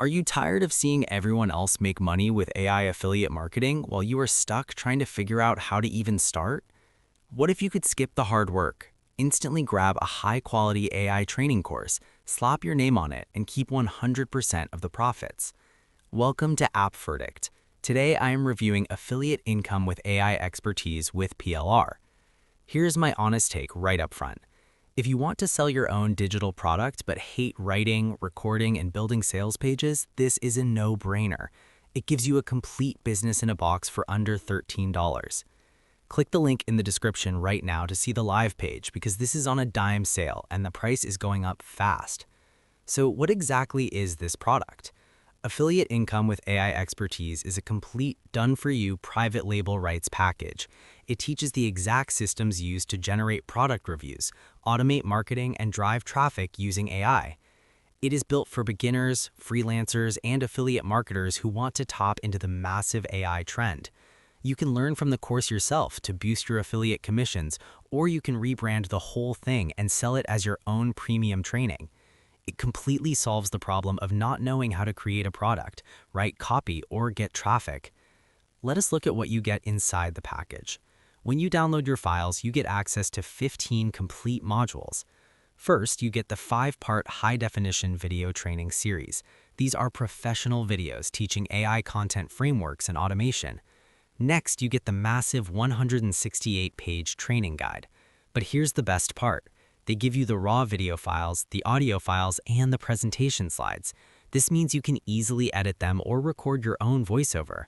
Are you tired of seeing everyone else make money with AI affiliate marketing while you are stuck trying to figure out how to even start? What if you could skip the hard work, instantly grab a high-quality AI training course, slap your name on it, and keep 100% of the profits? Welcome to App Verdict. Today I am reviewing affiliate income with AI expertise with PLR. Here's my honest take right up front. If you want to sell your own digital product but hate writing, recording, and building sales pages, this is a no-brainer. It gives you a complete business in a box for under $13. Click the link in the description right now to see the live page because this is on a dime sale and the price is going up fast. So what exactly is this product? Affiliate Income with AI Expertise is a complete, done-for-you private label rights package. It teaches the exact systems used to generate product reviews, automate marketing, and drive traffic using AI. It is built for beginners, freelancers, and affiliate marketers who want to tap into the massive AI trend. You can learn from the course yourself to boost your affiliate commissions, or you can rebrand the whole thing and sell it as your own premium training. It completely solves the problem of not knowing how to create a product, write copy, or get traffic. Let us look at what you get inside the package. When you download your files, you get access to 15 complete modules. First, you get the 5-part high-definition video training series. These are professional videos teaching AI content frameworks and automation. Next, you get the massive 168-page training guide. But here's the best part. They give you the raw video files, the audio files, and the presentation slides. This means you can easily edit them or record your own voiceover.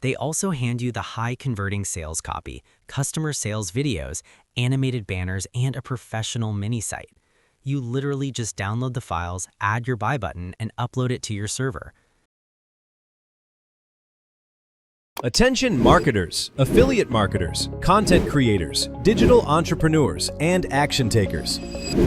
They also hand you the high-converting sales copy, customer sales videos, animated banners, and a professional mini-site. You literally just download the files, add your buy button, and upload it to your server. Attention marketers, affiliate marketers, content creators, digital entrepreneurs, and action takers.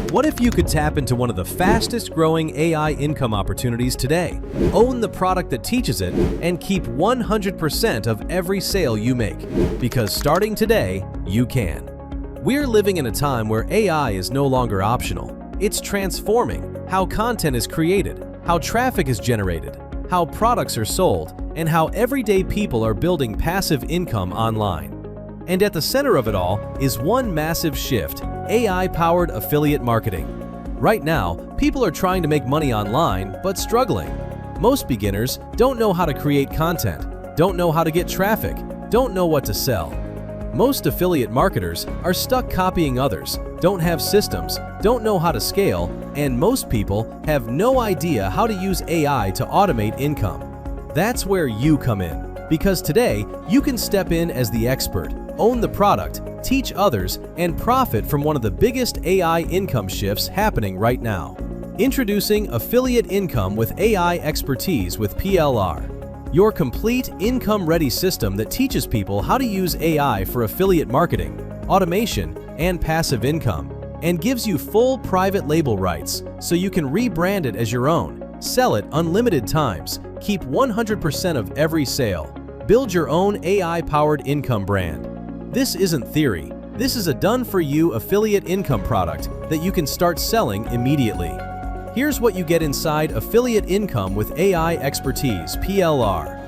What if you could tap into one of the fastest growing AI income opportunities today? Own the product that teaches it and keep 100% of every sale you make. Because starting today, you can. We're living in a time where AI is no longer optional. It's transforming how content is created, how traffic is generated, how products are sold, and how everyday people are building passive income online. And at the center of it all is one massive shift: AI-powered affiliate marketing. Right now, people are trying to make money online, but struggling. Most beginners don't know how to create content, don't know how to get traffic, don't know what to sell. Most affiliate marketers are stuck copying others, don't have systems, don't know how to scale, and most people have no idea how to use AI to automate income. That's where you come in, because today you can step in as the expert, own the product, teach others, and profit from one of the biggest AI income shifts happening right now. Introducing Affiliate Income with AI Expertise with PLR, your complete income-ready system that teaches people how to use AI for affiliate marketing, automation, and passive income, and gives you full private label rights so you can rebrand it as your own, sell it unlimited times, keep 100% of every sale, build your own AI-powered income brand. This isn't theory. This is a done-for-you affiliate income product that you can start selling immediately. Here's what you get inside Affiliate Income with AI Expertise PLR.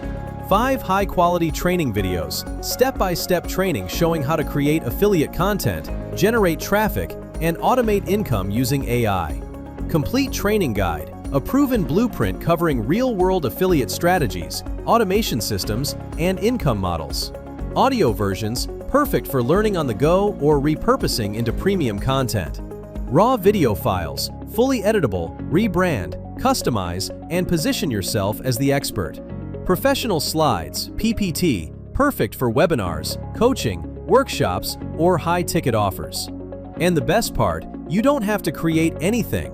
5 high-quality training videos, step-by-step training showing how to create affiliate content, generate traffic, and automate income using AI. Complete training guide, a proven blueprint covering real-world affiliate strategies, automation systems, and income models. Audio versions, perfect for learning on the go or repurposing into premium content. Raw video files, fully editable, rebrand, customize, and position yourself as the expert. Professional slides, PPT, perfect for webinars, coaching, workshops, or high-ticket offers. And the best part, you don't have to create anything.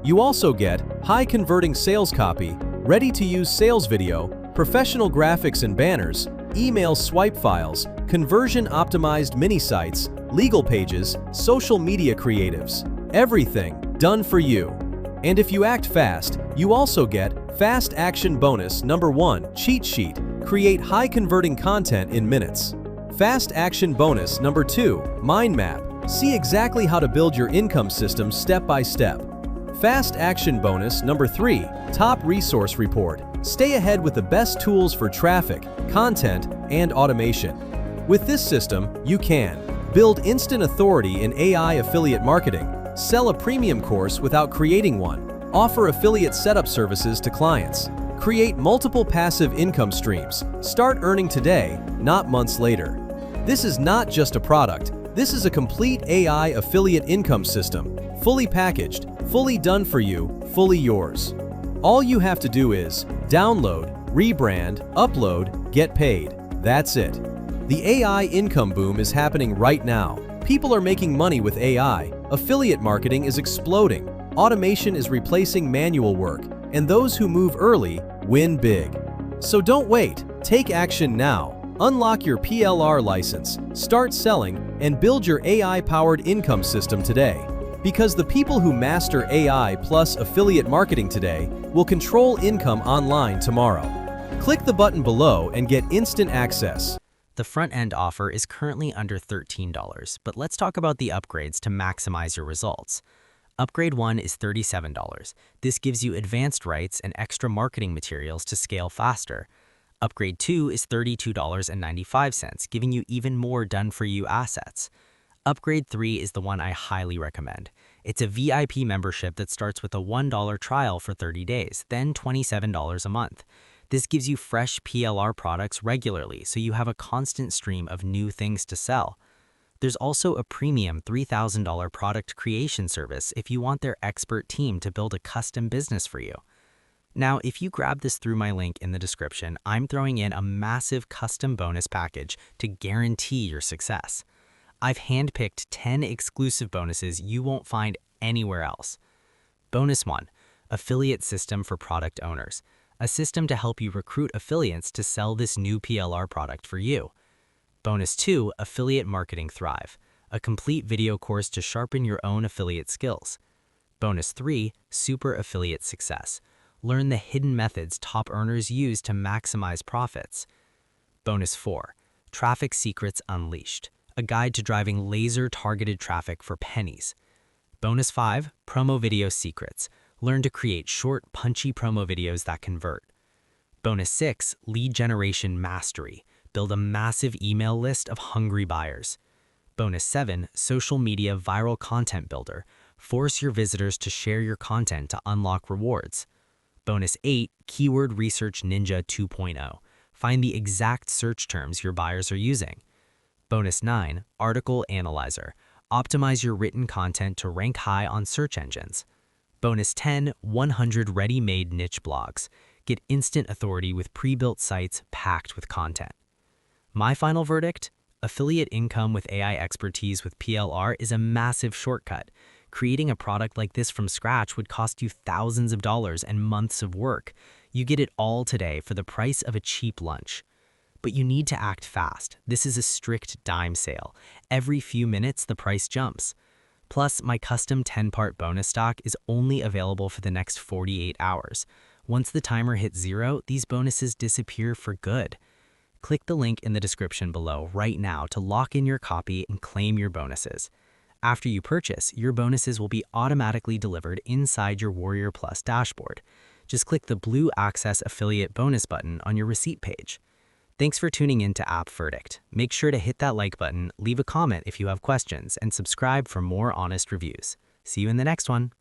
You also get high-converting sales copy, ready-to-use sales video, professional graphics and banners, email swipe files, conversion-optimized mini-sites, legal pages, social media creatives. Everything done for you. And if you act fast, you also get Fast Action Bonus Number 1 Cheat Sheet. Create high-converting content in minutes. Fast Action Bonus Number 2 Mind Map. See exactly how to build your income system step by step. Fast Action Bonus number 3, Top Resource Report. Stay ahead with the best tools for traffic, content, and automation. With this system, you can build instant authority in AI affiliate marketing, sell a premium course without creating one, offer affiliate setup services to clients, create multiple passive income streams, start earning today, not months later. This is not just a product, this is a complete AI affiliate income system, fully packaged, fully done for you, fully yours. All you have to do is download, rebrand, upload, get paid. That's it. The AI income boom is happening right now. People are making money with AI, affiliate marketing is exploding, automation is replacing manual work, and those who move early win big. So don't wait, take action now. Unlock your PLR license, start selling, and build your AI-powered income system today. Because the people who master AI plus affiliate marketing today will control income online tomorrow. Click the button below and get instant access. The front-end offer is currently under $13, but let's talk about the upgrades to maximize your results. Upgrade 1 is $37. This gives you advanced rights and extra marketing materials to scale faster. Upgrade 2 is $32.95, giving you even more done-for-you assets. Upgrade 3 is the one I highly recommend. It's a VIP membership that starts with a $1 trial for 30 days, then $27 a month. This gives you fresh PLR products regularly, so you have a constant stream of new things to sell. There's also a premium $3,000 product creation service if you want their expert team to build a custom business for you. Now, if you grab this through my link in the description, I'm throwing in a massive custom bonus package to guarantee your success. I've handpicked 10 exclusive bonuses you won't find anywhere else. Bonus 1, Affiliate System for Product Owners, a system to help you recruit affiliates to sell this new PLR product for you. Bonus 2, Affiliate Marketing Thrive, a complete video course to sharpen your own affiliate skills. Bonus 3, Super Affiliate Success. Learn the hidden methods top earners use to maximize profits. Bonus 4, Traffic Secrets Unleashed, a guide to driving laser-targeted traffic for pennies. Bonus 5, Promo Video Secrets. Learn to create short, punchy promo videos that convert. Bonus 6, Lead Generation Mastery. Build a massive email list of hungry buyers. Bonus 7, Social Media Viral Content Builder. Force your visitors to share your content to unlock rewards. Bonus 8, Keyword Research Ninja 2.0. Find the exact search terms your buyers are using. Bonus 9, Article Analyzer. Optimize your written content to rank high on search engines. Bonus 10, 100 ready-made niche blogs. Get instant authority with pre-built sites packed with content. My final verdict? Affiliate income with AI expertise with PLR is a massive shortcut. Creating a product like this from scratch would cost you thousands of dollars and months of work. You get it all today for the price of a cheap lunch. But you need to act fast. This is a strict dime sale. Every few minutes, the price jumps. Plus, my custom 10-part bonus stock is only available for the next 48 hours. Once the timer hits 0, these bonuses disappear for good. Click the link in the description below right now to lock in your copy and claim your bonuses. After you purchase, your bonuses will be automatically delivered inside your Warrior Plus dashboard. Just click the blue Access Affiliate Bonus button on your receipt page. Thanks for tuning in to App Verdict. Make sure to hit that like button, leave a comment if you have questions, and subscribe for more honest reviews. See you in the next one.